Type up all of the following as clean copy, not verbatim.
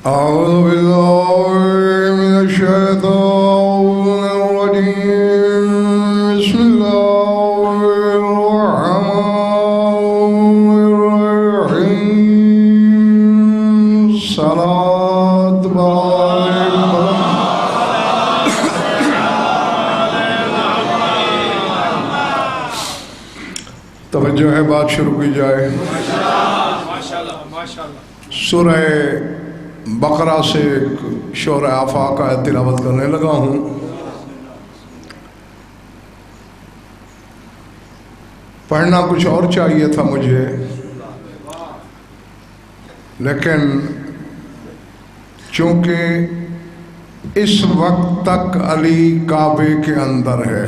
أعوذ بالله من الشيطان الرجيم. بسم الله الرحمن الرحيم. صلاة توجہ ہے، بات شروع کی جائے. سورہ بقرہ سے ایک شورہ آفاق آیت تلاوت کرنے لگا ہوں. پڑھنا کچھ اور چاہیے تھا مجھے، لیکن چونکہ اس وقت تک علی کعبے کے اندر ہے،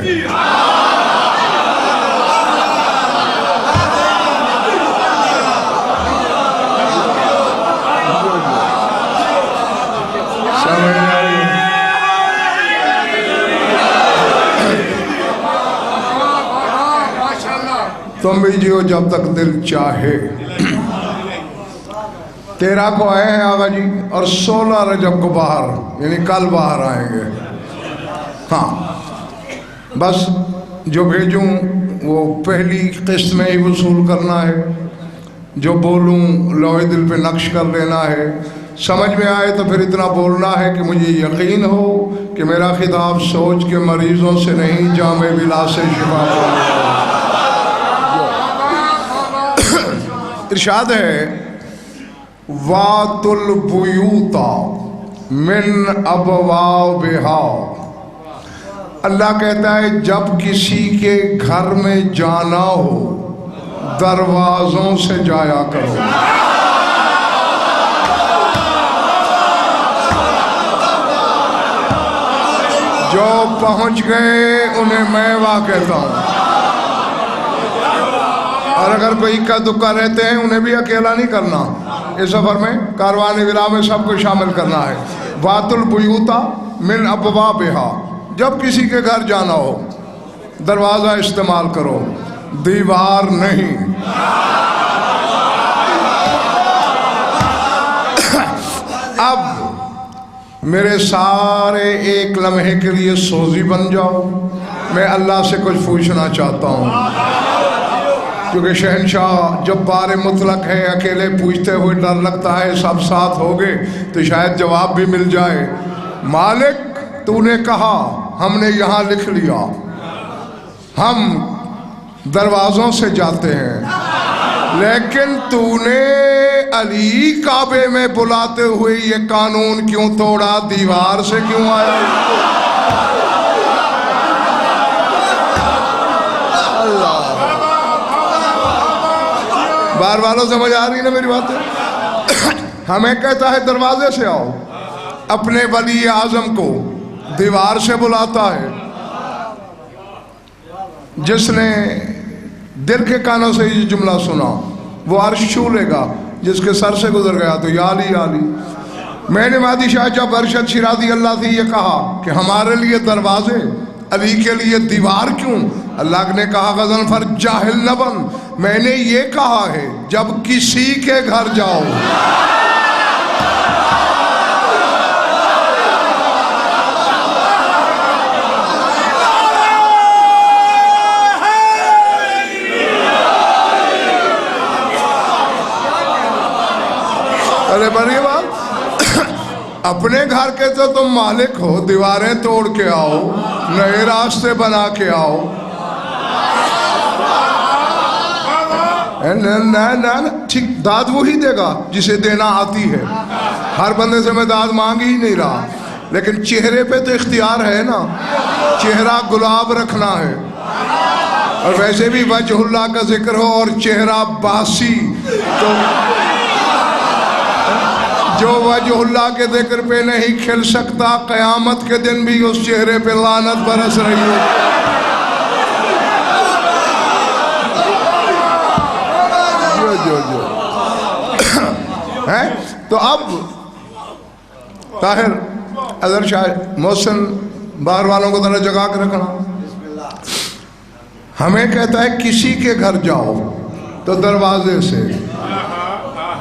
تم بھی جیو جب تک دل چاہے. 13 کو آئے ہیں آقا جی، اور 16 رجب کو باہر، یعنی کل باہر آئیں گے. ہاں بس جو بھیجوں وہ پہلی قسط میں ہی وصول کرنا ہے، جو بولوں لوح دل پہ نقش کر لینا ہے. سمجھ میں آئے تو پھر اتنا بولنا ہے کہ مجھے یقین ہو کہ میرا خطاب سوچ کے مریضوں سے نہیں، جامع بلا سے شفا پا. ارشاد ہے وَاتُ الْبُيُوتَ مِنْ أَبْوَابِهَا. اللہ کہتا ہے جب کسی کے گھر میں جانا ہو دروازوں سے جایا کرو. جو پہنچ گئے انہیں میں واہ کہتا ہوں، اور اگر کوئی اکا دکا رہتے ہیں انہیں بھی اکیلا نہیں کرنا. اس سفر میں کاروان ولا میں سب کو شامل کرنا ہے. وَاتُ الْبُيُوتَ مِنْ أَبْوَابِهَا. جب کسی کے گھر جانا ہو دروازہ استعمال کرو، دیوار نہیں. اب میرے سارے ایک لمحے کے لیے سوزی بن جاؤ. میں اللہ سے کچھ پوچھنا چاہتا ہوں، کیونکہ شہنشاہ جبار مطلق ہے، اکیلے پوچھتے ہوئے ڈر لگتا ہے. سب ساتھ ہوگے تو شاید جواب بھی مل جائے. مالک تو نے کہا، ہم نے یہاں لکھ لیا، ہم دروازوں سے جاتے ہیں، لیکن تو نے علی کعبے میں بلاتے ہوئے یہ قانون کیوں توڑا؟ دیوار سے کیوں آیا؟ بار والوں سمجھ آ رہی نا میری بات ہے؟ ہمیں کہتا ہے دروازے سے آؤ، اپنے ولی اعظم کو دیوار سے بلاتا ہے. جس نے دل کے کانوں سے یہ جملہ سنا وہ عرش چھو لے گا، جس کے سر سے گزر گیا تو یا علی یا علی. میں نے مہدی شاہ جب ارشد شیرازی اللہ سے یہ کہا کہ ہمارے لیے دروازے، علی کے لیے دیوار کیوں؟ اللہ نے کہا غزن فر جاہل نبن، میں نے یہ کہا ہے جب کسی کے گھر جاؤ ارے بڑی بات، اپنے گھر کے تو تم مالک ہو، دیواریں توڑ کے آؤ، نئے راستے بنا کے آؤ. ٹھیک داد وہی دے گا جسے دینا آتی ہے. ہر بندے سے میں داد مانگ ہی نہیں رہا، لیکن چہرے پہ تو اختیار ہے نا. چہرہ گلاب رکھنا ہے، اور ویسے بھی وجہ اللہ کا ذکر ہو اور چہرہ باسی، تو جو وجہ اللہ کے ذکر پہ نہیں کھل سکتا قیامت کے دن بھی اس چہرے پہ لعنت برس رہی ہے. تو اب طاہر اظہر شاہ محسن باہر والوں کو ذرا جگا کے رکھنا. ہمیں کہتا ہے کسی کے گھر جاؤ تو دروازے سے.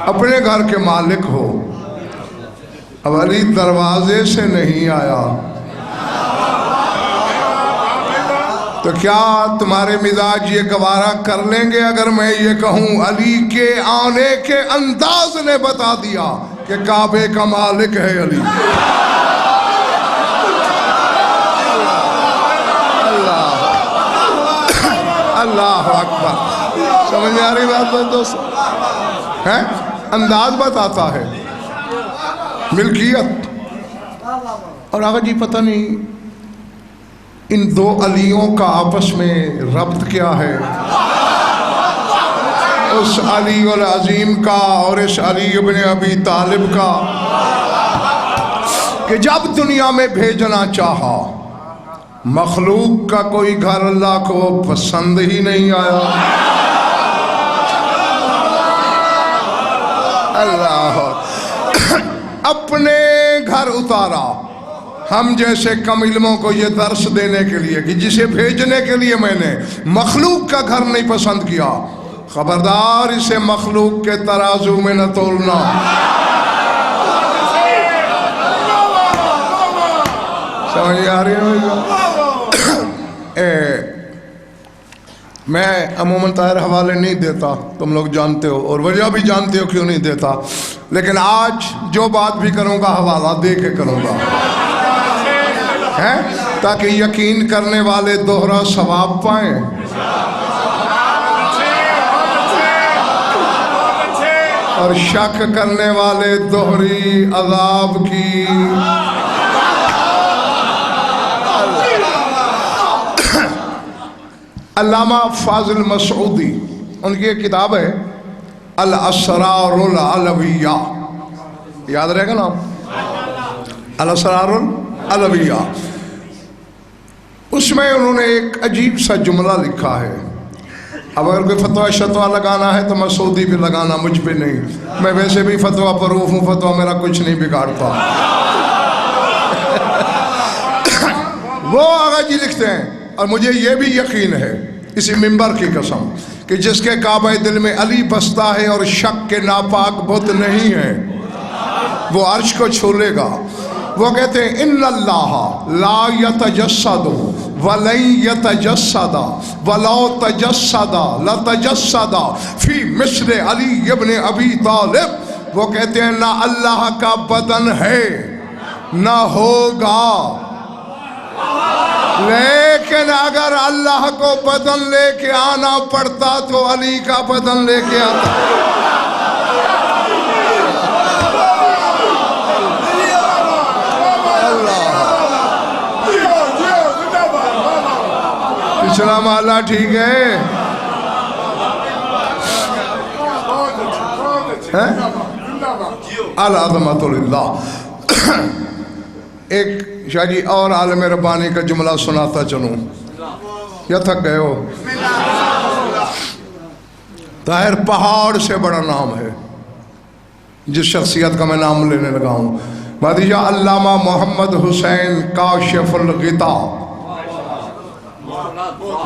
اپنے گھر کے مالک ہو، اب علی دروازے سے نہیں آیا تو کیا تمہارے مزاج یہ گوارا کر لیں گے اگر میں یہ کہوں علی کے آنے کے انداز نے بتا دیا کہ کعبے کا مالک ہے علی؟ اللہ اکبر، سمجھ میں آ رہی بات دوست ہے؟ انداز بتاتا ہے، ملکیت۔ اور آقا جی پتہ نہیں ان دو علیوں کا آپس میں ربط کیا ہے، اس علی العظیم کا اور اس علی ابن ابی طالب کا، کہ جب دنیا میں بھیجنا چاہا مخلوق کا کوئی گھر اللہ کو پسند ہی نہیں آیا۔ اللہ اپنے گھر اتارا ہم جیسے کم علموں کو یہ درس دینے کے لیے کہ جسے بھیجنے کے لیے میں نے مخلوق کا گھر نہیں پسند کیا، خبردار اسے مخلوق کے ترازو میں نہ تولنا۔ سمجھ آ رہی ہے؟ میں عموماً طاہر حوالے نہیں دیتا، تم لوگ جانتے ہو، اور وجہ بھی جانتے ہو کیوں نہیں دیتا، لیکن آج جو بات بھی کروں گا حوالہ دے کے کروں گا، تاکہ یقین کرنے والے دوہرا ثواب پائیں، اور شک کرنے والے دوہری عذاب کی۔ علامہ فاضل مسعودی، ان کی ایک کتاب ہے الاسرار العلویہ، یاد رہے گا نام؟ الاسرار العلویہ۔ اس میں انہوں نے ایک عجیب سا جملہ لکھا ہے، اب اگر کوئی فتویٰ شتویٰ لگانا ہے تو مسعودی بھی لگانا، مجھ پہ نہیں، میں ویسے بھی فتویٰ پروف ہوں، فتویٰ میرا کچھ نہیں بگاڑتا۔ وہ آغا جی لکھتے ہیں، اور مجھے یہ بھی یقین ہے اسی منبر کی قسم کہ جس کے کعبہ دل میں علی بستا ہے اور شک کے ناپاک بت نہیں ہے وہ عرش کو چھو لے گا۔ وہ کہتے ہیں ان اللہ لا یتجسد ولن یتجسد ولو تجسد لتجسد فی مثل علی ابن ابی طالب۔ وہ کہتے ہیں نہ اللہ کا بدن ہے نہ ہوگا، لیکن اگر اللہ کو بدن لے کے آنا پڑتا تو علی کا بدن لے کے آتا۔ پچھلا محلہ ٹھیک ہے؟ العظمت للہ۔ ایک شاہ جی اور عالم ربانی کا جملہ سناتا چلوں، یا تھک گئے ہو؟ طاہر پہاڑ سے بڑا نام ہے جس شخصیت کا میں نام لینے لگا ہوں، بادشاہ علامہ محمد حسین کاشف الغطاء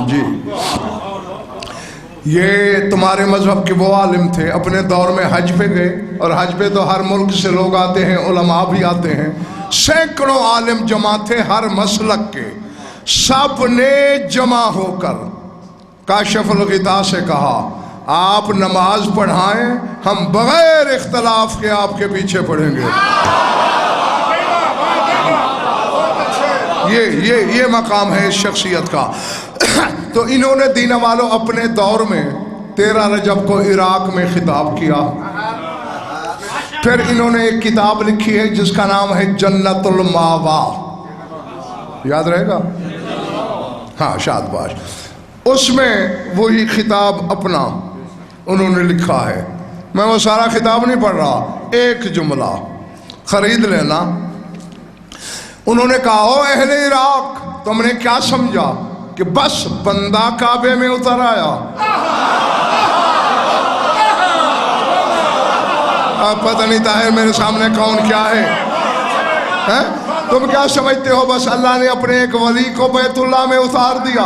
جی۔ یہ تمہارے مذہب کے وہ عالم تھے، اپنے دور میں حج پہ گئے، اور حج پہ تو ہر ملک سے لوگ آتے ہیں، علماء بھی آتے ہیں، سینکڑوں عالم جمع تھے ہر مسلک کے، سب نے جمع ہو کر کاشف الغطاء سے کہا آپ نماز پڑھائیں، ہم بغیر اختلاف کے آپ کے پیچھے پڑھیں گے۔ یہ مقام ہے اس شخصیت کا۔ تو انہوں نے دین والوں اپنے دور میں 13 رجب کو عراق میں خطاب کیا، پھر انہوں نے ایک کتاب لکھی ہے جس کا نام ہے جنت الماوا، یاد رہے گا؟ ہاں شاد باش۔ اس میں وہی خطاب اپنا انہوں نے لکھا ہے، میں وہ سارا خطاب نہیں پڑھ رہا، ایک جملہ خرید لینا۔ انہوں نے کہا او اہل عراق، تم نے کیا سمجھا کہ بس بندہ کعبے میں اتر آیا؟ اب پتہ نہیں طاہر میرے سامنے کون کیا ہے؟ تم کیا سمجھتے ہو بس اللہ نے اپنے ایک ولی کو بیت اللہ میں اتار دیا؟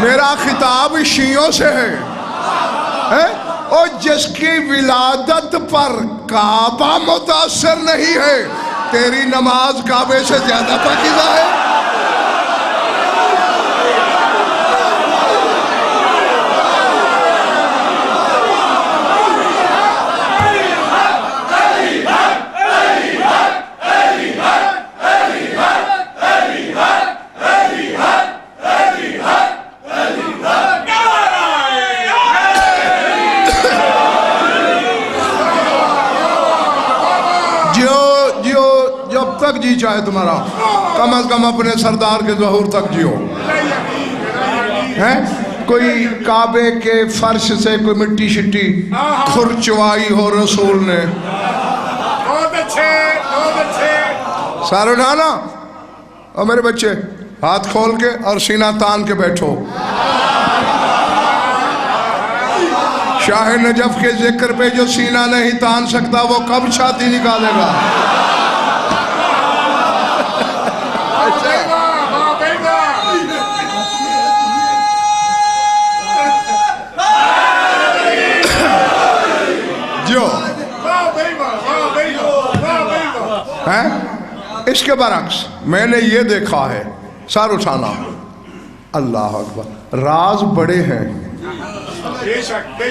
میرا خطاب شیعوں سے ہے اور جس کی ولادت پر کعبہ متاثر نہیں ہے، تیری نماز کعبے سے زیادہ پاکیزہ ہے؟ جی چاہے تمہارا، کم از کم اپنے سردار کے ظہور تک جیو۔ کوئی کعبے کے فرش سے کوئی مٹی شٹی کھرچوائی ہو رسول نے، بہت اچھے سار اٹھانا۔ اور میرے بچے ہاتھ کھول کے اور سینہ تان کے بیٹھو۔ شاہ نجف کے ذکر پہ جو سینہ نہیں تان سکتا وہ کب چھاتی نکالے گا؟ اس کے برعکس میں نے یہ دیکھا ہے، سار اٹھانا، اللہ اکبر، راز بڑے ہیں۔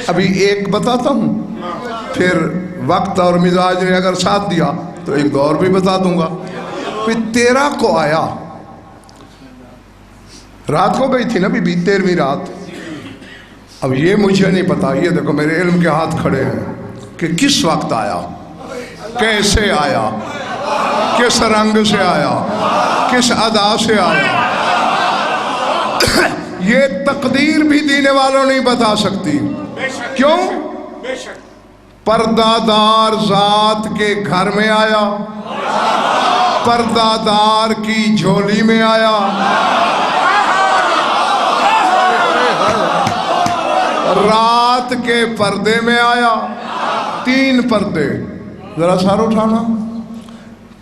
ابھی ایک بتاتا ہوں، پھر وقت اور مزاج نے اگر ساتھ دیا تو ایک دو اور بھی بتا دوں گا۔ پھر 13 کو آیا، رات کو گئی تھی نا بی 13ویں رات۔ اب یہ مجھے نہیں پتا، یہ دیکھو میرے علم کے ہاتھ کھڑے ہیں کہ کس وقت آیا، کیسے آیا، کس رنگ سے آیا، کس ادا سے آیا۔ یہ تقدیر بھی دینے والوں نہیں بتا سکتی۔ کیوں؟ پردہ دار ذات کے گھر میں آیا، پردہ دار کی جھولی میں آیا، رات کے پردے میں آیا۔ 3 پردے، ذرا سار اٹھانا۔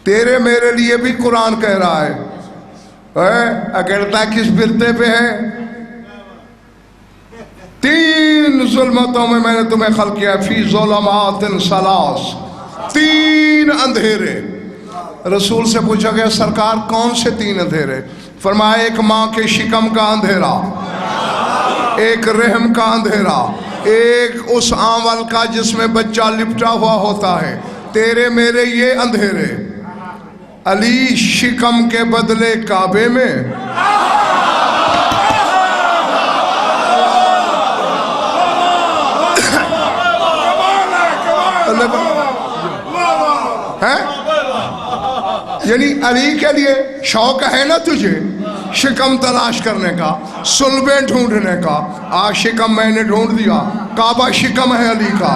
تیرے میرے لیے بھی قرآن کہہ رہا ہے، اکڑتا کس پردے پہ ہے؟ 3 ظلمتوں میں نے تمہیں خلق کیا، فی ظلمات ثلاث، 3 اندھیرے۔ رسول سے پوچھا گیا سرکار کون سے 3 اندھیرے؟ فرمایا ایک ماں کے شکم کا اندھیرا، ایک رحم کا اندھیرا، ایک اس آنول کا جس میں بچہ لپٹا ہوا ہوتا ہے۔ تیرے میرے یہ اندھیرے، علی شکم کے بدلے کعبے میں، یعنی علی کے لیے شوق ہے نا تجھے شکم تلاش کرنے کا، صلبیں ڈھونڈنے کا۔ آج شکم میں نے ڈھونڈ دیا، کعبہ شکم ہے علی کا۔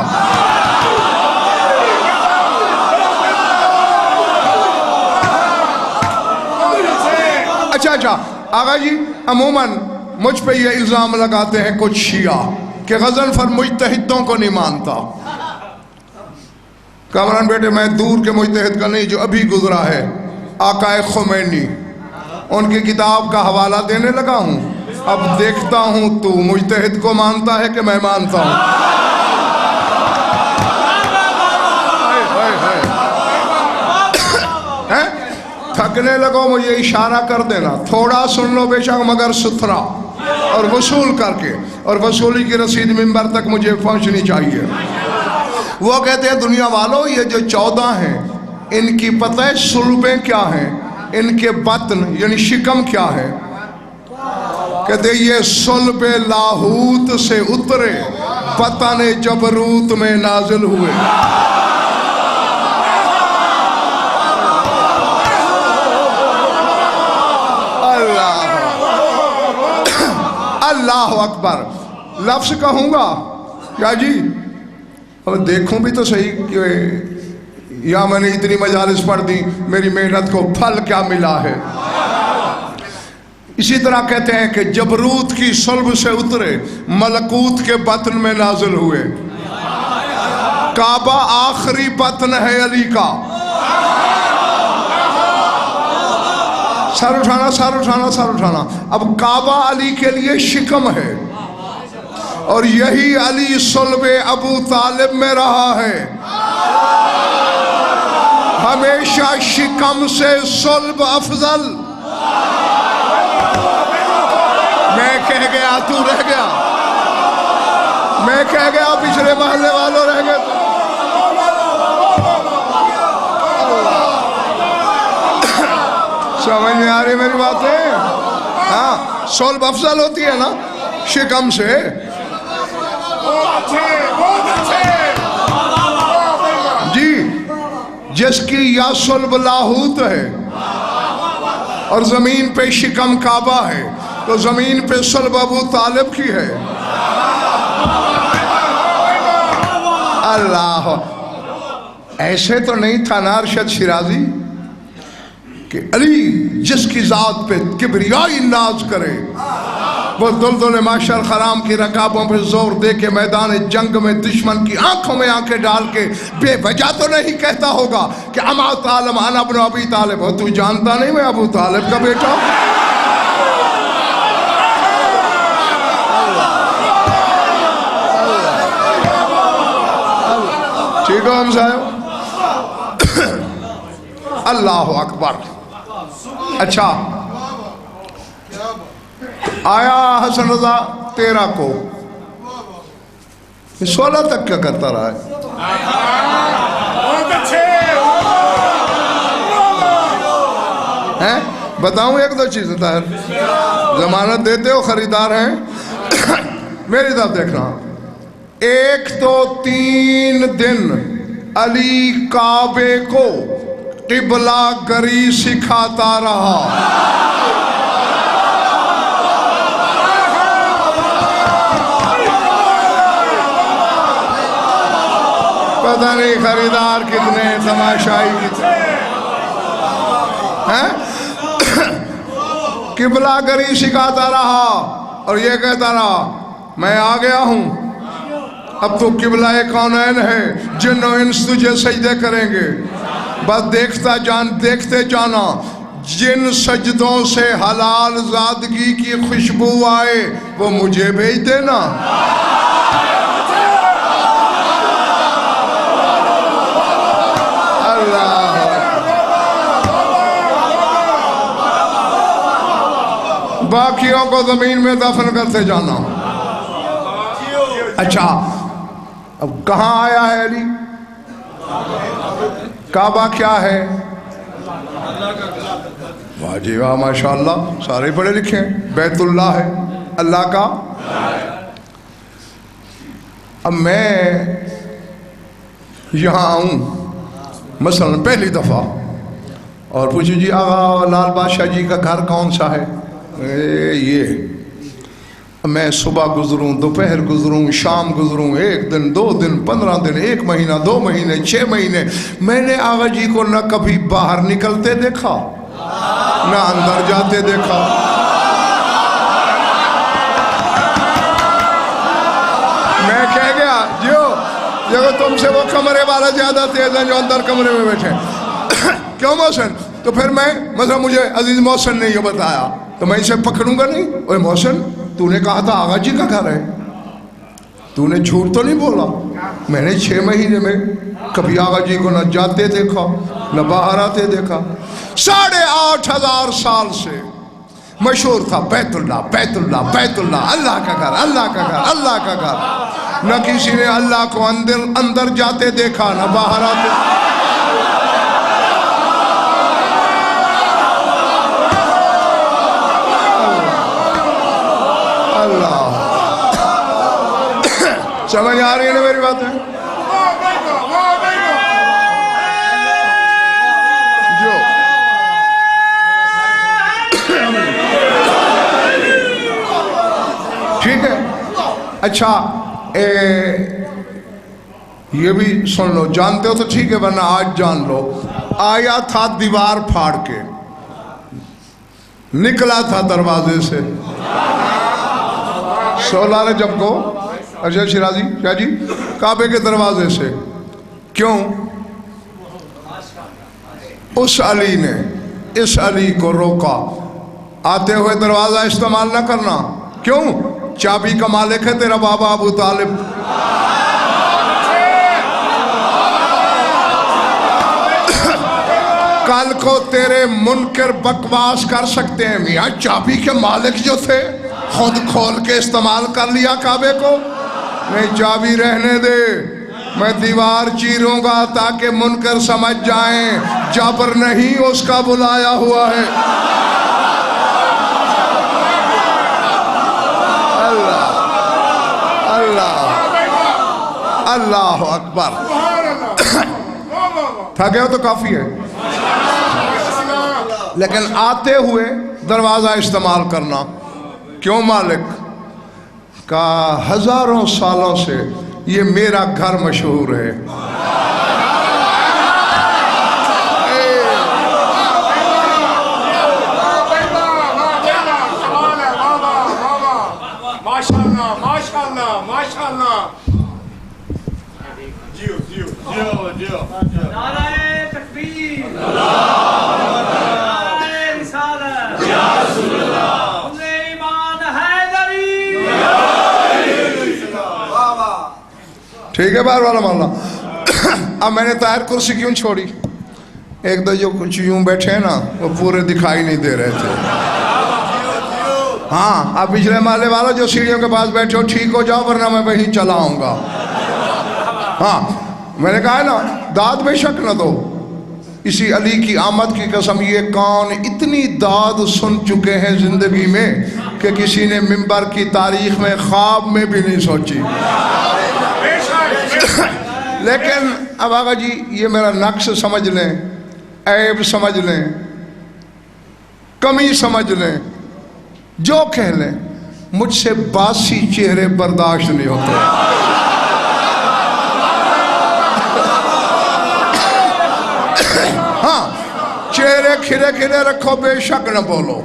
اچھا آغا جی، عموماً مجھ پہ یہ الزام لگاتے ہیں کچھ شیعہ کہ غضنفر مجتہدوں کو نہیں مانتا۔ کامران بیٹے میں دور کے مجتہد کا نہیں، جو ابھی گزرا ہے آقا خمینی، ان کی کتاب کا حوالہ دینے لگا ہوں۔ اب دیکھتا ہوں تو مجتہد کو مانتا ہے کہ میں مانتا ہوں۔ تھکنے لگو مجھے اشارہ کر دینا، تھوڑا سن لو بے شک مگر ستھرا اور وصول کر کے، اور وصولی کی رسید منبر تک مجھے پہنچنی چاہیے۔ وہ کہتے ہیں دنیا والوں یہ جو 14 ہیں ان کی پتہ ہے صلبیں کیا ہیں، ان کے بطن یعنی شکم کیا ہے؟ کہتے ہیں یہ صلب لاہوت سے اترے، بطن جبروت میں نازل ہوئے۔ اللہ اکبر۔ لفظ کہوں گا کیا جی؟ اب دیکھوں بھی تو صحیح کہ یا میں نے اتنی مجالس پڑھ دی، میری محنت کو پھل کیا ملا ہے۔ اسی طرح کہتے ہیں کہ جبروت کی صلب سے اترے، ملکوت کے بطن میں نازل ہوئے۔ کعبہ آخری بطن ہے علی کا، سر اٹھانا سر اٹھانا سر اٹھانا. اب کعبہ علی کے لیے شکم ہے اور یہی علی صلب ابو طالب میں رہا ہے. ہمیشہ شکم سے صلب افضل. میں کہہ گیا تو رہ گیا, میں کہہ گیا پچھلے محلے والوں رہ گئے. سمجھ میں آ رہی میری باتیں؟ ہاں, صلب افضل ہوتی ہے نا شکم سے. جی, جس کی یا صلب لاہوت ہے اور زمین پہ شکم کعبہ ہے, تو زمین پہ صلب ابو طالب کی ہے. اللہ, ایسے تو نہیں تھا نا ارشد شیرازی کہ علی جس کی ذات پہ کبریائی ناز کرے وہ دلدل معشر خرام کی رکابوں پہ زور دے کے میدان جنگ میں دشمن کی آنکھوں میں آنکھیں ڈال کے بے وجہ تو نہیں کہتا ہوگا کہ اما طالب انا ابن ابی طالب ہو. تو جانتا نہیں میں ابو طالب کا بیٹا. ٹھیک ہو ہم صاحب؟ اللہ اکبر. اچھا, آیا حسن رضا 13 کو 16 تک کیا کرتا رہا ہے؟ بتاؤں ایک دو چیزیں طاہر, ضمانت دیتے ہو خریدار ہیں. میری طرف دیکھنا, 1 تو 3 دن علی کعبے کو قبلہ گری سکھاتا رہا. پتہ نہیں خریدار کتنے, تماشائی کتنے ہیں. قبلہ گری سکھاتا رہا اور یہ کہتا رہا میں آ گیا ہوں, اب تو قبلہ کونین ہے, جن و انس تجھے سجدے کریں گے. بس دیکھتے جانا, جن سجدوں سے حلال زادگی کی خوشبو آئے وہ مجھے بھیج دینا. اللہ, باقیوں کو زمین میں دفن کرتے جانا. اچھا, اب کہاں آیا ہے علی؟ کعبہ کیا ہے؟ واہ جی واہ, ماشاءاللہ, سارے پڑھے لکھے ہیں. بیت اللہ ہے, اللہ کا. اب میں یہاں آؤں مثلا پہلی دفعہ اور پوچھو جی آغا لال بادشاہ جی کا گھر کون سا ہے؟ یہ. میں صبح گزروں, دوپہر گزروں, شام گزروں, 1 دن 2 دن 15 دن 1 مہینہ 2 مہینے 6 مہینے, میں نے آغا جی کو نہ کبھی باہر نکلتے دیکھا نہ اندر جاتے دیکھا. میں کہہ گیا جو تم سے وہ کمرے والا زیادہ تیز ہیں جو اندر کمرے میں بیٹھے. کیوں محسن؟ تو پھر میں مثلا مجھے عزیز محسن نے یہ بتایا تو میں اسے پکڑوں گا نہیں. اوے محسن, تو نے کہا تھا آغا جی کا گھر ہے, تو نے جھوٹ تو نہیں بولا. میں نے 6 مہینے میں کبھی آغا جی کو نہ جاتے دیکھا نہ باہر آتے دیکھا. 8,500 سال سے مشہور تھا بیت اللہ بیت اللہ بیت اللہ, اللہ کا گھر اللہ کا گھر اللہ کا گھر. نہ کسی نے اللہ کو اندر جاتے دیکھا نہ باہر آتے. اللہ, سمجھ آ رہی ہے نا میری بات ہے؟ جو ٹھیک ہے. اچھا, یہ بھی سن لو, جانتے ہو تو ٹھیک ہے ورنہ آج جان لو. آیا تھا دیوار پھاڑ کے, نکلا تھا دروازے سے. سولہ رجب کو ارشد شیرازی کیا جی کعبے کے دروازے سے. کیوں؟ اس علی نے اس علی کو روکا آتے ہوئے دروازہ استعمال نہ کرنا. کیوں؟ چابی کا مالک ہے تیرا بابا ابو طالب. کل کو تیرے منکر بکواس کر سکتے ہیں میاں چابی کے مالک جو تھے خود کھول کے استعمال کر لیا کعبے کو. نہیں چابی رہنے دے, میں دیوار چیروں گا تاکہ منکر سمجھ جائیں جبر نہیں اس کا بلایا ہوا ہے. اللہ اللہ اللہ اکبر. تھکے ہو تو کافی ہے, لیکن آتے ہوئے دروازہ استعمال کرنا. کیوں؟ مالک کا ہزاروں سالوں سے یہ میرا گھر مشہور ہے. ماشاءاللہ ماشاءاللہ ماشاءاللہ. جیو جیو جیو جیو. نعرہ تکبیر، نعرہ رسالت، یا رسول اللہ، حمد ایمان حیدری. ٹھیک ہے بار والا مولا. اب میں نے طاہر کرسی کیوں چھوڑی؟ ایک دو جو کچھ یوں بیٹھے ہیں نا وہ پورے دکھائی نہیں دے رہے تھے. ہاں اب پچھلے محلے والا جو سیڑھیوں کے پاس بیٹھے ہو ٹھیک ہو جاؤ ورنہ میں وہیں چلا آؤں گا. ہاں میں نے کہا ہے نا داد بے شک نہ دو. اسی علی کی آمد کی قسم یہ کون اتنی داد سن چکے ہیں زندگی میں کہ کسی نے منبر کی تاریخ میں خواب میں بھی نہیں سوچی. لیکن اب آقا جی یہ میرا نقص سمجھ لیں, عیب سمجھ لیں, کمی سمجھ لیں, جو کہہ لیں, مجھ سے باسی چہرے برداشت نہیں ہوتے. ہاں چہرے کھلے کھلے رکھو, بے شک نہ بولو.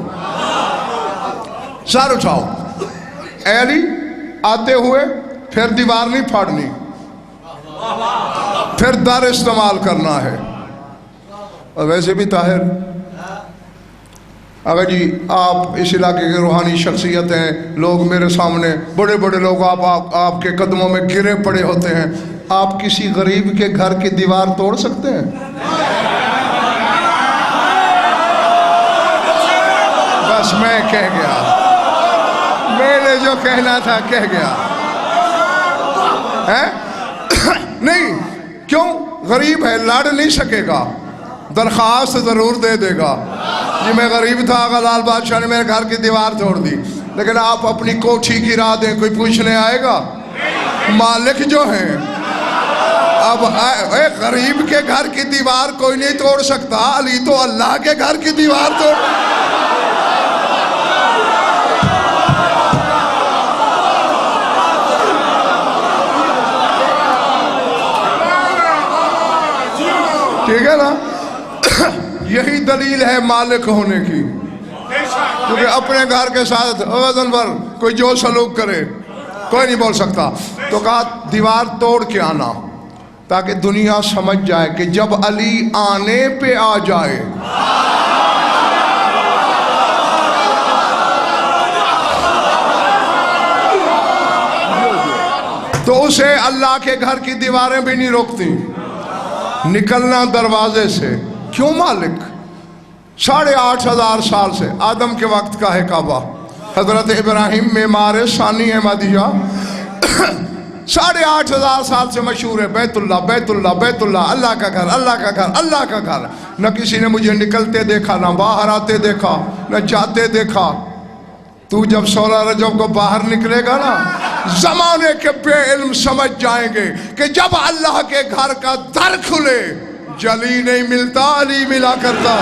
سر اٹھاؤ. اے علی آتے ہوئے پھر دیوار نہیں پھاڑنی, پھر در استعمال کرنا ہے. اور ویسے بھی طاہر اگر جی آپ اس علاقے کے روحانی شخصیت ہیں, لوگ میرے سامنے بڑے بڑے لوگ آپ کے قدموں میں گرے پڑے ہوتے ہیں, آپ کسی غریب کے گھر کی دیوار توڑ سکتے ہیں؟ بس میں کہہ گیا, میں نے جو کہنا تھا کہہ گیا. نہیں کیوں؟ غریب ہے, لڑ نہیں سکے گا, درخواست ضرور دے دے گا. جی میں غریب تھا, آقا لال بادشاہ نے میرے گھر کی دیوار توڑ دی, لیکن آپ اپنی کوٹھی کی راہ دیں, کوئی پوچھنے آئے گا؟ مالک جو ہیں. اب ایک غریب کے گھر کی دیوار کوئی نہیں توڑ سکتا, علی تو اللہ کے گھر کی دیوار توڑ. ٹھیک ہے نا, یہی دلیل ہے مالک ہونے کی. کیونکہ اپنے گھر کے ساتھ وزن پر کوئی جو سلوک کرے کوئی نہیں بول سکتا. تو کہا دیوار توڑ کے آنا تاکہ دنیا سمجھ جائے کہ جب علی آنے پہ آ جائے تو اسے اللہ کے گھر کی دیواریں بھی نہیں روکتی. نکلنا دروازے سے. کیوں مالک؟ 8,500 سال سے, آدم کے وقت کا ہے کعبہ, حضرت ابراہیم معمار ثانی ہے مدیہ, 8,500 سال سے مشہور ہے بیت اللہ بیت اللہ بیت اللہ, اللہ کا گھر اللہ کا گھر اللہ کا گھر. نہ کسی نے مجھے نکلتے دیکھا, نہ باہر آتے دیکھا, نہ جاتے دیکھا. تو جب 16 رجب کو باہر نکلے گا نا, زمانے کے بے علم سمجھ جائیں گے کہ جب اللہ کے گھر کا در کھلے جلی نہیں ملتا, علی ملا کرتا.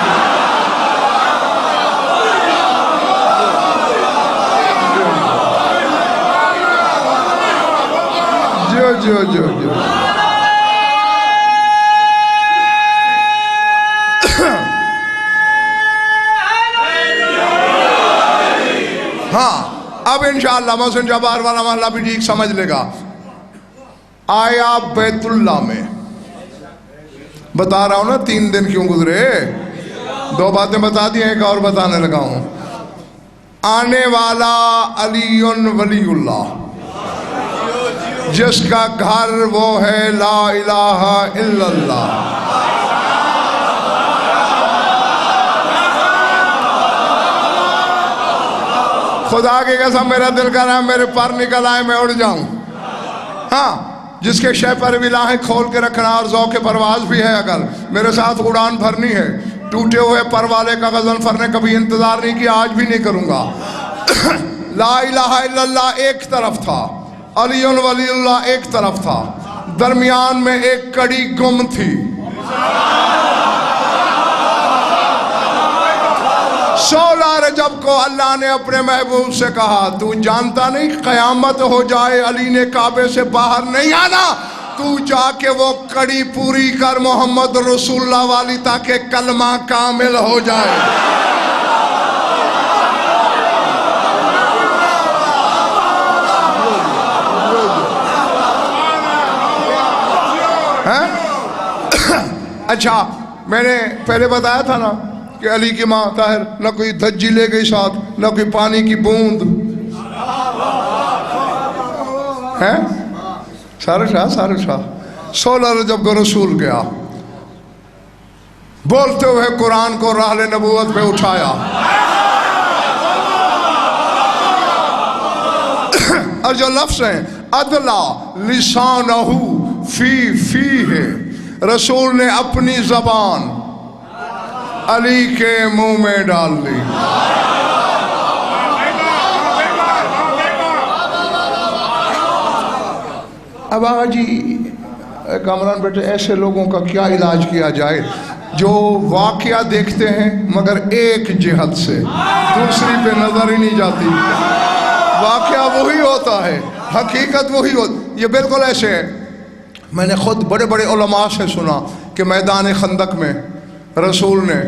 جو جو جو جو ہاں اب انشاءاللہ محسن جبار والا محلہ بھی ٹھیک سمجھ لے گا. آیا بیت اللہ میں, بتا رہا ہوں نا 3 دن کیوں گزرے. دو باتیں بتا دی، ایک اور بتانے لگا ہوں. آنے والا علی ولی اللہ، جس کا گھر وہ ہے لا الہ الا اللہ. خدا کی قسم میرا دل کر رہا ہے میرے پر نکل آئے میں اڑ جاؤں. ہاں، جس کے شہ پر بھی لاہیں کھول کے رکھنا اور ذوق پرواز بھی ہے، اگر میرے ساتھ اڑان بھرنی ہے. ٹوٹے ہوئے پر والے کا غزل فر نے کبھی انتظار نہیں کیا، آج بھی نہیں کروں گا. لا الہ الا اللہ ایک طرف تھا، علی ولی اللہ ایک طرف تھا، درمیان میں ایک کڑی گم تھی. سولہ رجب کو اللہ نے اپنے محبوب سے کہا تو جانتا نہیں قیامت ہو جائے علی نے کعبے سے باہر نہیں آنا، تو جا کے وہ کڑی پوری کر محمد رسول اللہ والی تاکہ کلمہ کامل ہو جائے. اچھا، میں نے پہلے بتایا تھا نا کہ علی کی ماں طاہر نہ کوئی دھجی لے گئی ساتھ، نہ کوئی پانی کی بوند. ہیں سارے شاہ 16 رجب کو رسول گیا، بولتے ہوئے قرآن کو راحل نبوت پہ اٹھایا. اور جو لفظ ہیں ادلا لسانہ فی ہے، رسول نے اپنی زبان علی کے منہ میں ڈال لی. اب آقا جی کامران بیٹے ایسے لوگوں کا کیا علاج کیا جائے جو واقعہ دیکھتے ہیں مگر ایک جہت سے، دوسری پہ نظر ہی نہیں جاتی. واقعہ وہی ہوتا ہے، حقیقت وہی ہوتی. یہ بالکل ایسے ہے. میں نے خود بڑے بڑے علماء سے سنا کہ میدان خندق میں رسول نے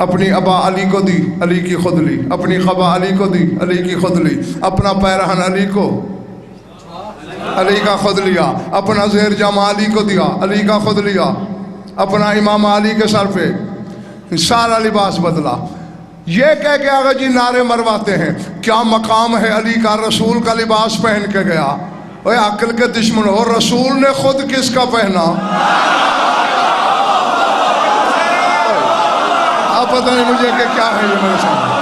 اپنی ابا علی کو دی، علی کی خود لی، اپنی خبا علی کو دی، علی کی خود لی، اپنا پیرہن علی کو، علی کا خود لیا، اپنا زیر جامہ علی کو دیا، علی کا خود لیا، اپنا امام علی کے سر پہ سارا لباس بدلا. یہ کہہ کے آگا جی نعرے مرواتے ہیں کیا مقام ہے علی کا، رسول کا لباس پہن کے گیا. اوے عقل کے دشمن ہو، رسول نے خود کس کا پہنا؟ آپ پتہ نہیں مجھے کہ کیا ہے یہ میرے سامنے.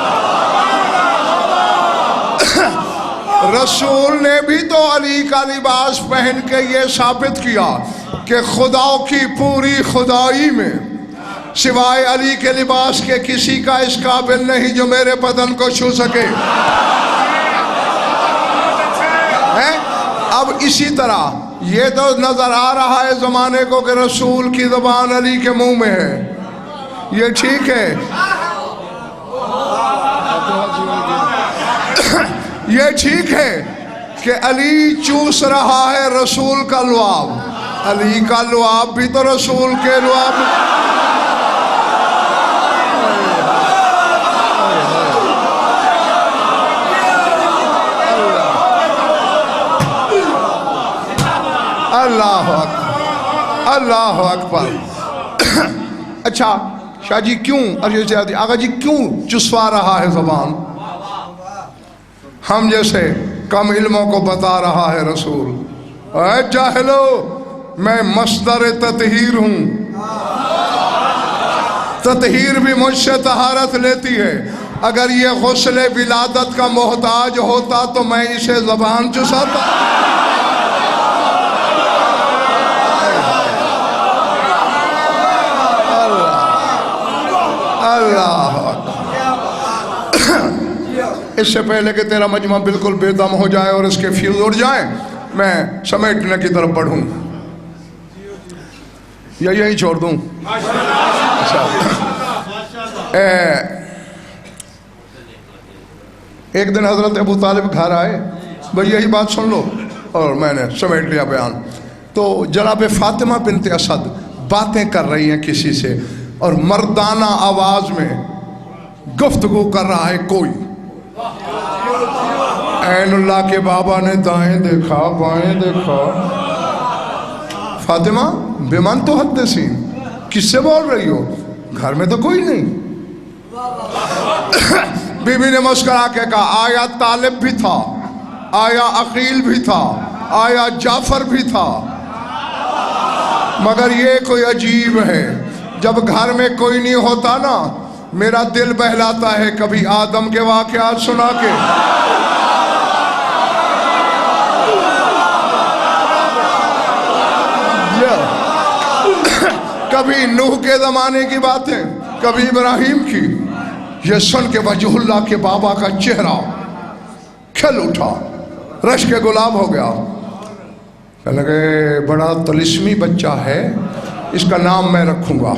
رسول نے بھی تو علی کا لباس پہن کے یہ ثابت کیا کہ خدا کی پوری خدائی میں سوائے علی کے لباس کے کسی کا اس قابل نہیں جو میرے بدن کو چھو سکے. اب اسی طرح یہ تو نظر آ رہا ہے زمانے کو کہ رسول کی زبان علی کے منہ میں ہے. یہ ٹھیک ہے، یہ ٹھیک ہے کہ علی چوس رہا ہے رسول کا لعاب، علی کا لعاب بھی تو رسول کے لعاب. اللہ اکبر، اللہ اکبر. اچھا شاہ جی کیوں آقا جی کیوں چسوا رہا ہے زبان؟ ہم جیسے کم علموں کو بتا رہا ہے رسول. اے جاہلو، میں مصدر تطہیر ہوں، تطہیر بھی مجھ سے طہارت لیتی ہے. اگر یہ غسل ولادت کا محتاج ہوتا تو میں اسے زبان چساتا. اللہ اس سے پہلے کہ تیرا مجمع بالکل بے دم ہو جائے اور اس کے فیوز اڑ جائیں، میں سمیٹنے کی طرف بڑھوں یا یہی چھوڑ دوں؟ ایک دن حضرت ابو طالب گھر آئے، بھئی یہی بات سن لو، اور میں نے سمیٹ لیا بیان. تو جناب فاطمہ بنت اسد باتیں کر رہی ہیں کسی سے اور مردانہ آواز میں گفتگو کر رہا ہے کوئی. عین اللہ کے بابا نے دائیں دیکھا بائیں دیکھا. فاطمہ بمن تحدثین، کس سے بول رہی ہو؟ گھر میں تو کوئی نہیں. بی بی نے مسکرا کے کہا آیا طالب بھی تھا, آیا عقیل بھی تھا, آیا جعفر بھی تھا, مگر یہ کوئی عجیب ہے, جب گھر میں کوئی نہیں ہوتا نا میرا دل بہلاتا ہے کبھی آدم کے واقعات سنا کے, کبھی نوح کے زمانے کی باتیں, کبھی ابراہیم کی. یہ سن کے وجہ اللہ کے بابا کا چہرہ کھل اٹھا, رش کے گلاب ہو گیا. کہنے لگے بڑا طلسمی بچہ ہے, اس کا نام میں رکھوں گا.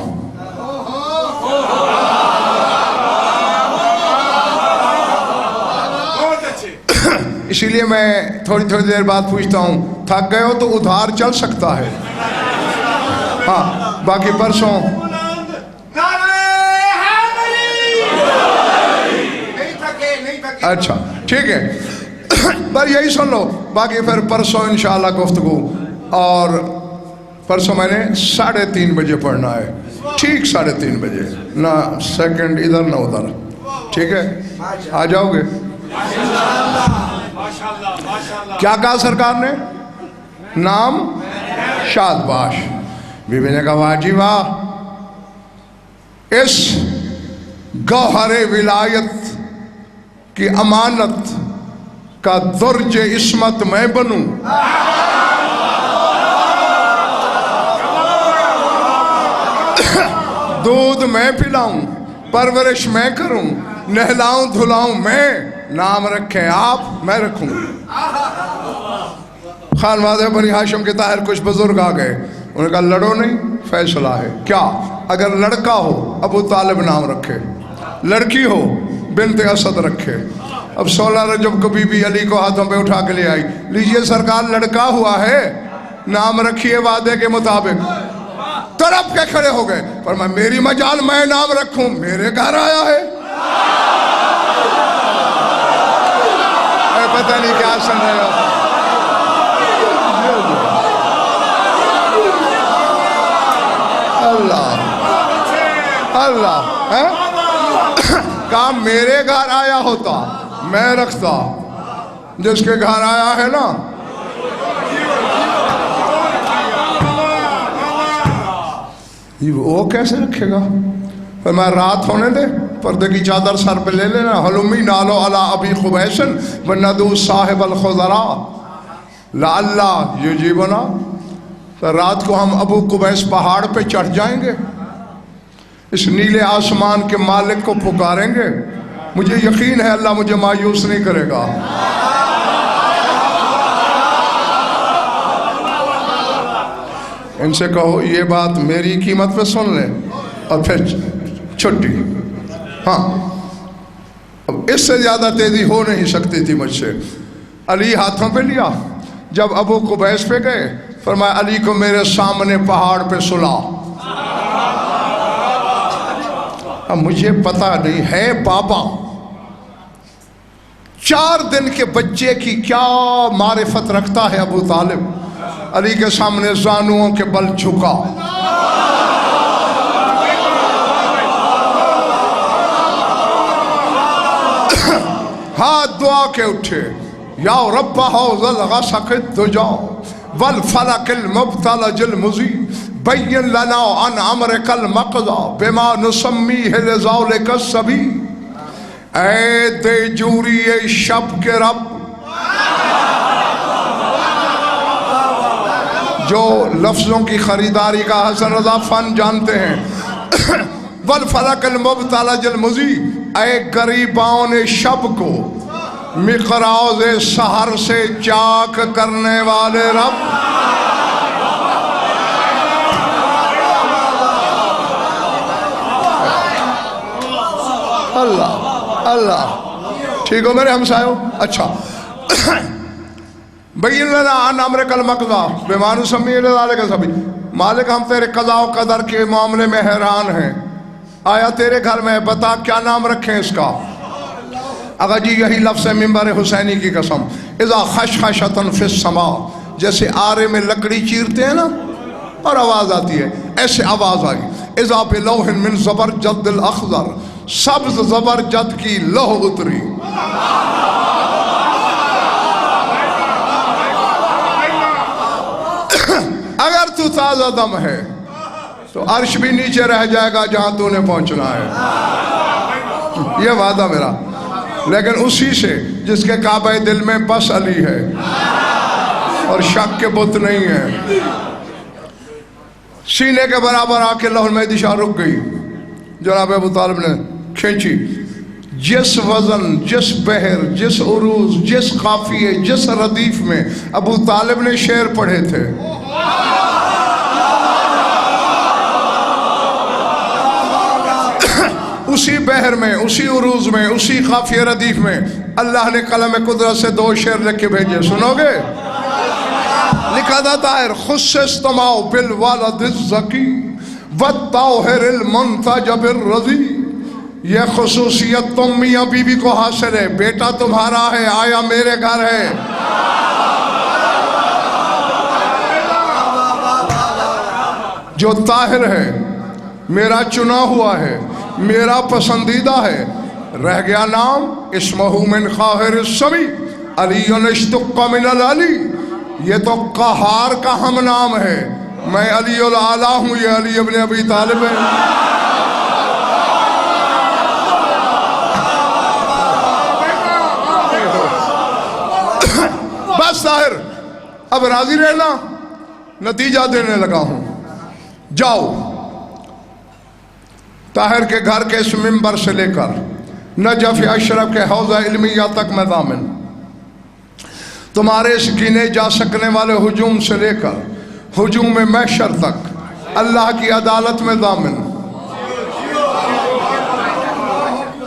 اسی لیے میں تھوڑی دیر بعد پوچھتا ہوں تھک گئے ہو تو ادھار چل سکتا ہے. ہاں باقی پرسوں اچھا ٹھیک ہے, پر یہی سن لو, باقی پھر پرسوں انشاءاللہ گفتگو. اور پرسوں میں نے 3:30 بجے پڑھنا ہے, ٹھیک 3:30 بجے, نہ سیکنڈ ادھر نہ ادھر, ٹھیک ہے؟ آ جاؤ گے؟ کیا کہا سرکار نے؟ نام شاد باش. بی بی نے کہا واہ جی واہ, اس گوہر ولایت کی امانت کا درج عصمت میں بنوں, دودھ میں پلاؤں, پرورش میں کروں, نہلاؤں دھلاؤں میں, نام رکھیں آپ میں رکھوں. خانوادہ بنی ہاشم کے طاہر کچھ بزرگ آ گئے, انہوں نے کہا لڑو نہیں, فیصلہ ہے. کیا؟ اگر لڑکا ہو ابو طالب نام رکھے, لڑکی ہو بنت اسد رکھے. اب 16 رجب کو بی بی علی کو ہاتھوں پہ اٹھا کے لے آئی, لیجئے سرکار لڑکا ہوا ہے, نام رکھیے وعدے کے مطابق. تڑپ کے کھڑے ہو گئے, فرمایا میری مجال میں نام رکھوں, میرے گھر آیا ہے. پتہ نہیں کیا سن رہے ہو. اللہ اللہ کہا میرے گھر آیا ہوتا میں رکھتا, جس کے گھر آیا ہے نا وہ کیسے رکھے گا. میں رات ہونے دے, پردے کی چادر سر پہ لے لینا, حلمی نالو علی ابی خبیشن وندو صاحب الخضراء لعلہ یجیبنا. رات کو ہم ابو قبیس پہاڑ پہ چڑھ جائیں گے, اس نیلے آسمان کے مالک کو پکاریں گے, مجھے یقین ہے اللہ مجھے مایوس نہیں کرے گا. ان سے کہو یہ بات میری قیمت پہ سن لیں اور پھر چھٹی. ہاں اب اس سے زیادہ تیزی ہو نہیں سکتی تھی مجھ سے. علی ہاتھوں پہ لیا, جب ابو قبیس پہ گئے فرمایا علی کو میرے سامنے پہاڑ پہ سلا. اب مجھے پتا نہیں ہے بابا 4 دن کے بچے کی کیا معرفت رکھتا ہے ابو طالب. علی کے سامنے زانوؤں کے بل جھکا, ہاتھ دعا کے اٹھے, یا رب حوض الغسق الدجا والفلق المبتلج المضی بین لنا عن امرک المقضى بما نسمیہ لذولک السبی. اے دیجوری شب کے رب, جو لفظوں کی خریداری کا حسن رضا فن جانتے ہیں. والفلق المبتلج المضی, اے گریبان شب کو مقراض سحر سے چاک کرنے والے رب. اللہ اللہ, ٹھیک ہو میرے ہمسایوں؟ اچھا بین لنا عن امرک المقضى بما نسمیہ لذولک السبی. مالک ہم تیرے قضاء و قدر کے معاملے میں حیران ہیں, آیا تیرے گھر میں, بتا کیا نام رکھیں اس کا. اگر جی یہی لفظ ہے منبر حسینی کی قسم, اذا خشخشۃ فی السماء, جیسے آرے میں لکڑی چیرتے ہیں نا اور آواز آتی ہے, ایسے آواز آئی. اذا بلوح من زبرجد الاخضر، سبز زبرجد کی لوح اتری۔ اگر تو تازہ دم ہے تو عرش بھی نیچے رہ جائے گا جہاں تو نے پہنچنا ہے، یہ وعدہ میرا، لیکن اسی سے جس کے کعبہ دل میں بس علی ہے اور شک کے بت نہیں ہے۔ سینے کے برابر آ کے لوح المحدثہ رک گئی، جناب ابو طالب نے کھینچی۔ جس وزن، جس بحر، جس عروض، جس قافیے، جس ردیف میں ابو طالب نے شعر پڑھے تھے، اسی بحر میں، اسی عروض میں، اسی قافیہ ردیف میں اللہ نے قلم قدرت سے 2 شعر لکھ کے بھیجے، سنو گے؟ لکھا تھا طاہر خص استماع بالوالد الزکی والطاہر المنتجب الرضی، یہ خصوصیت تم میاں بی بی کو حاصل ہے، بیٹا تمہارا ہے، آیا میرے گھر ہے۔ جو طاہر ہے، میرا چنا ہوا ہے، میرا پسندیدہ ہے، رہ گیا نام اسمہ من خاہر السمی علی اشتق من العلی، یہ تو قہار کا ہم نام ہے، میں علی الاعلیٰ ہوں، یہ علی ابن ابی طالب ہے۔ بس طاہر اب راضی رہنا، نتیجہ دینے لگا ہوں، جاؤ طاہر کے گھر کے اس منبر سے لے کر نجف اشرف کے حوضہ علمیہ تک میں ضامن، تمہارے اس گنے جا سکنے والے ہجوم سے لے کر ہجوم محشر تک اللہ کی عدالت میں ضامن۔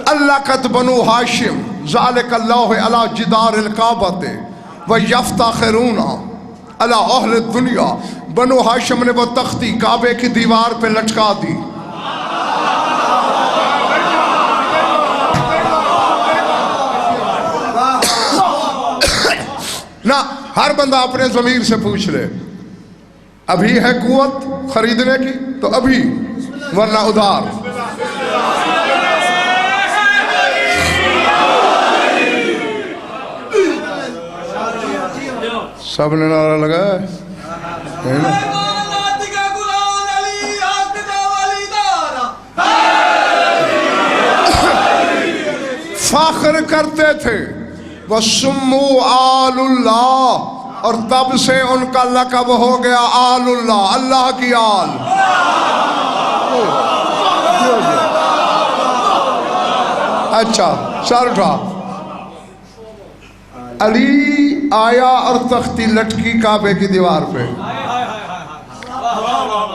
اللہ قد بنو ہاشم ذالک اللہ علی جدار الکعبۃ ویفتخرون علی اہل الدنیا، بنو ہاشم نے وہ تختی کعبے کی دیوار پہ لٹکا دی۔ نہ ہر بندہ اپنے ضمیر سے پوچھ لے، ابھی ہے قوت خریدنے کی تو ابھی، ورنہ ادھار۔ سب نے نعرہ لگایا ہے نا؟ فخر کرتے تھے وَسُمُّوا آلُ اللہ، اور تب سے ان کا لقب ہو گیا آل اللہ، اللہ کی آل۔ اچھا سر اٹھا، علی آیا اور تختی لٹکی کعبے کی دیوار پہ،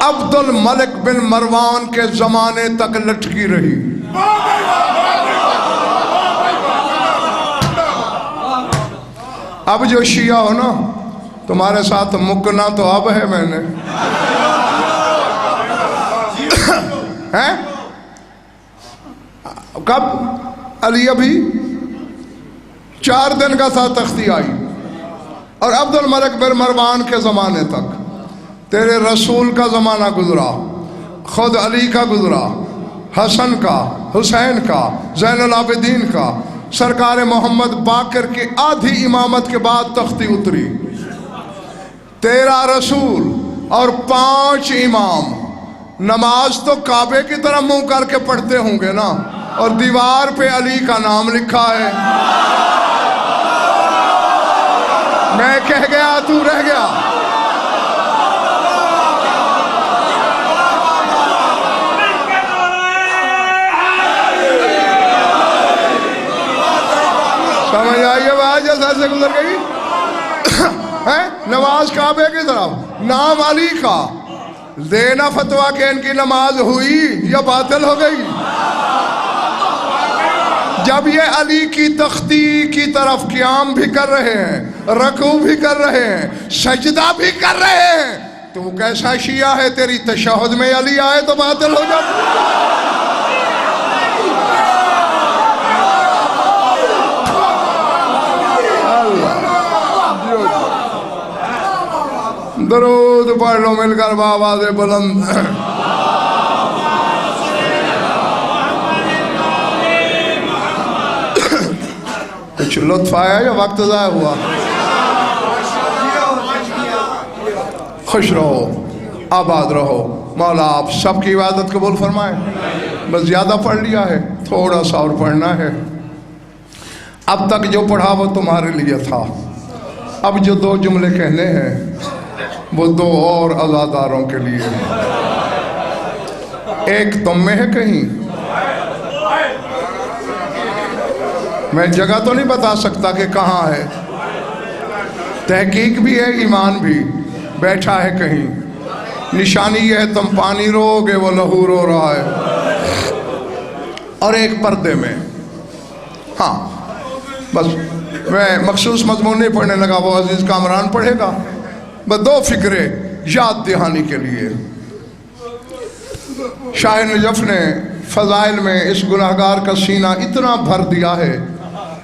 عبد الملک بن مروان کے زمانے تک لٹکی رہی۔ اب جو شیعہ ہو نا، تمہارے ساتھ مکنا تو اب ہے میں نے، ہیں؟ کب؟ علی ابھی 4 دن کا تھا تختی آئی، اور عبد الملک بن مروان کے زمانے تک تیرے رسول کا زمانہ گزرا، خود علی کا گزرا، حسن کا، حسین کا، زین العابدین کا، سرکار محمد باقر کی آدھی امامت کے بعد تختی اتری، 13 رسول اور 5 امام، نماز تو کعبے کی طرح منہ کر کے پڑھتے ہوں گے نا، اور دیوار پہ علی کا نام لکھا ہے۔ میں کہہ گیا تو رہ گیا۔ سمجھ آئیے بات جیسا سے گزر گئی ہے؟ نماز کعبے کی طرف، نام علی کا، دینا فتویٰ کہ ان کی نماز ہوئی یا باطل ہو گئی۔ جب یہ علی کی تختی کی طرف قیام بھی کر رہے ہیں، رکوع بھی کر رہے ہیں، سجدہ بھی کر رہے ہیں، تو وہ کیسا شیعہ ہے؟ تیری تشہد میں علی آئے تو باطل ہو جائے۔ درود پڑھ لو مل کر بآواز بلند۔ کچھ لطف آیا یا وقت ضائع ہوا؟ خوش رہو، آباد رہو، مولا آپ سب کی عبادت قبول فرمائے۔ بس زیادہ پڑھ لیا ہے، تھوڑا سا اور پڑھنا ہے۔ اب تک جو پڑھا وہ تمہارے لیے تھا، اب جو 2 جملے کہنے ہیں وہ 2 اور عزاداروں کے لیے۔ ایک تم میں ہے کہیں، میں جگہ تو نہیں بتا سکتا کہ کہاں ہے، تحقیق بھی ہے ایمان بھی، بیٹھا ہے کہیں۔ نشانی یہ ہے تم پانی رو گے وہ لہو رو رہا ہے۔ اور ایک پردے میں، ہاں بس میں مخصوص مضمون نہیں پڑھنے لگا، وہ عزیز کامران پڑھے گا۔ بس 2 فکرے یاد دہانی کے لیے۔ شاہ نجف نے فضائل میں اس گناہگار کا سینہ اتنا بھر دیا ہے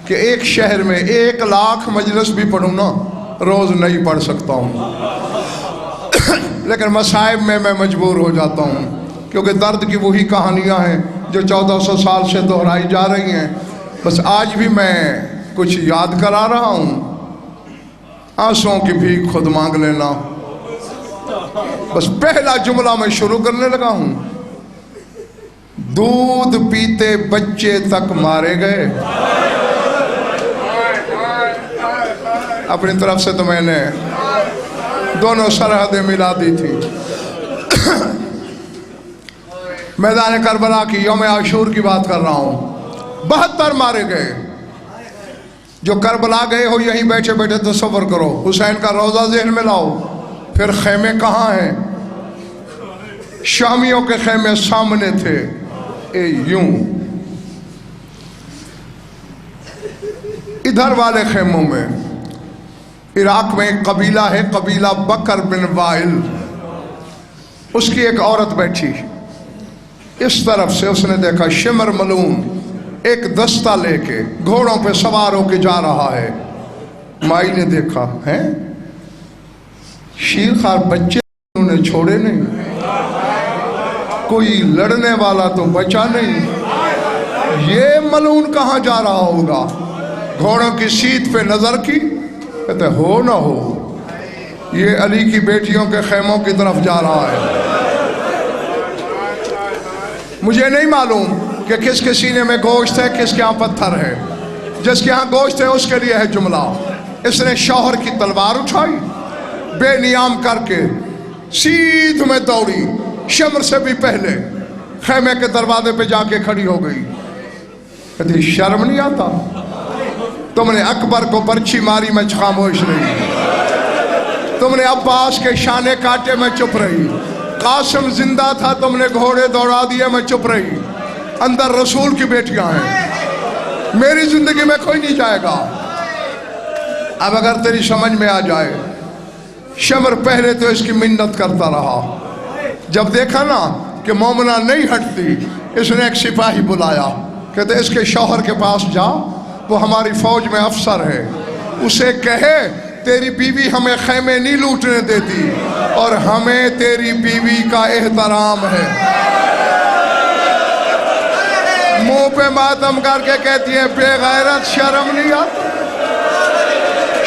کہ ایک شہر میں 1,00,000 مجلس بھی پڑھوں نا روز نہیں پڑھ سکتا ہوں، لیکن مصائب میں مجبور ہو جاتا ہوں، کیونکہ درد کی وہی کہانیاں ہیں جو 1400 سال سے دہرائی جا رہی ہیں۔ بس آج بھی میں کچھ یاد کرا رہا ہوں۔ آنسوں کی بھیک خود مانگ لینا، بس پہلا جملہ میں شروع کرنے لگا ہوں۔ دودھ پیتے بچے تک مارے گئے۔ اپنی طرف سے تو میں نے دونوں سرحدیں ملا دی تھی۔ میدان کربلا کی یوم عاشور کی بات کر رہا ہوں۔ 72 مارے گئے۔ جو کربلا گئے ہو یہیں بیٹھے بیٹھے تصور کرو، حسین کا روضہ ذہن میں لاؤ، پھر خیمے کہاں ہیں؟ شامیوں کے خیمے سامنے تھے، یوں ادھر والے خیموں میں۔ عراق میں ایک قبیلہ ہے، قبیلہ بکر بن وائل، اس کی ایک عورت بیٹھی، اس طرف سے اس نے دیکھا شمر ملون ایک دستہ لے کے گھوڑوں پہ سوار ہو کے جا رہا ہے۔ مائی نے دیکھا ہے شیر خوار بچے انہوں نے چھوڑے نہیں، کوئی لڑنے والا تو بچا نہیں، یہ ملون کہاں جا رہا ہوگا؟ گھوڑوں کی سیٹ پہ نظر کی، کہتے ہو نہ ہو یہ علی کی بیٹیوں کے خیموں کی طرف جا رہا ہے۔ مجھے نہیں معلوم کہ کس کے سینے میں گوشت ہے، کس کے ہاں پتھر ہے۔ جس کے ہاں گوشت ہے اس کے لیے ہے جملہ۔ اس نے شوہر کی تلوار اٹھائی، بے نیام کر کے سیدھ میں دوڑی، شمر سے بھی پہلے خیمے کے دروازے پہ جا کے کھڑی ہو گئی۔ کہتی شرم نہیں آتا؟ تم نے اکبر کو پرچھی ماری، میں خاموش رہی۔ تم نے عباس کے شانے کاٹے، میں چپ رہی۔ قاسم زندہ تھا، تم نے گھوڑے دوڑا دیے، میں چپ رہی۔ اندر رسول کی بیٹیاں ہیں، میری زندگی میں کوئی نہیں جائے گا۔ اب اگر تیری سمجھ میں آ جائے، شمر پہلے تو اس کی منت کرتا رہا، جب دیکھا نا کہ مومنہ نہیں ہٹتی، اس نے ایک سپاہی بلایا، کہتے اس کے شوہر کے پاس جا، وہ ہماری فوج میں افسر ہے، اسے کہے تیری بیوی ہمیں خیمے نہیں لوٹنے دیتی اور ہمیں تیری بیوی کا احترام ہے۔ منہ پہ ماتم کر کے کہتی ہے بے غیرت، شرم نہیں آتی؟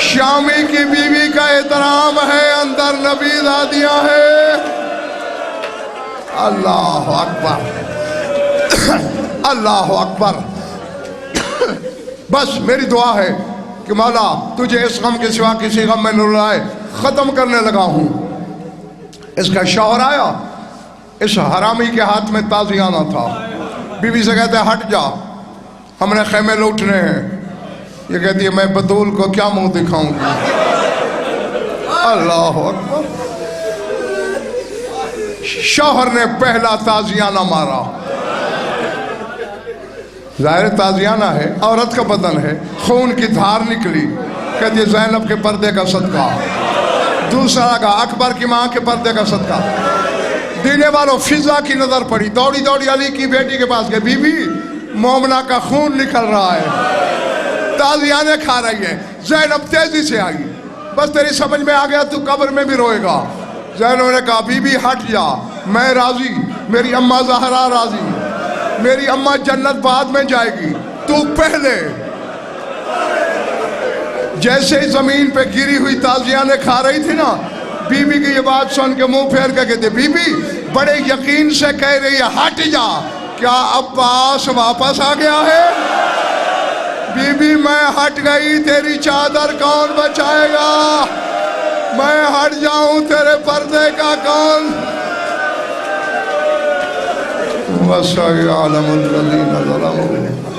شامی کی بیوی کا احترام ہے، اندر نبی دادیاں ہیں۔ اللہ اکبر، اللہ اکبر۔ بس میری دعا ہے کہ مولا تجھے اس غم کے سوا کسی غم میں نہ رلائے۔ ختم کرنے لگا ہوں۔ اس کا شوہر آیا، اس حرامی کے ہاتھ میں تازیانہ تھا، بیوی سے کہتے ہٹ جا، ہم نے خیمے لوٹنے ہیں۔ یہ کہتی ہے میں بطول کو کیا منہ دکھاؤں گی؟ اللہ اکبر۔ شوہر نے پہلا تازیانہ مارا، ظاہر تازیانہ ہے، عورت کا بدن ہے، خون کی دھار نکلی، کہتی ہے زینب کے پردے کا صدقہ۔ دوسرا کہا اکبر کی ماں کے پردے کا صدقہ۔ دینے والوں فضا کی نظر پڑی، دوڑی دوڑی علی کی بیٹی کے پاس گئے، بی بی مومنہ کا خون نکل رہا ہے، تازیانے کھا رہی ہے۔ زینب تیزی سے آئی، بس تیری سمجھ میں آ گیا تو قبر میں بھی روئے گا۔ زینب نے کہا بی بی ہٹ جا، میں راضی، میری اماں زہرا راضی، میری اماں جنت بعد میں جائے گی، تو پہلے۔ جیسے ہی زمین پہ گری ہوئی تازیاں نے کھا رہی تھی نا، بی بی کی یہ بات سن کے منہ پھیر کے کہتے بی بی بڑے یقین سے کہہ رہی ہے ہٹ جا، کیا عباس واپس آ گیا ہے؟ بی بی میں ہٹ گئی، تیری چادر کون بچائے گا؟ میں ہٹ جاؤں تیرے پردے کا کون؟ وَسَيَعْلَمُ الَّذِينَ ظَلَمُوا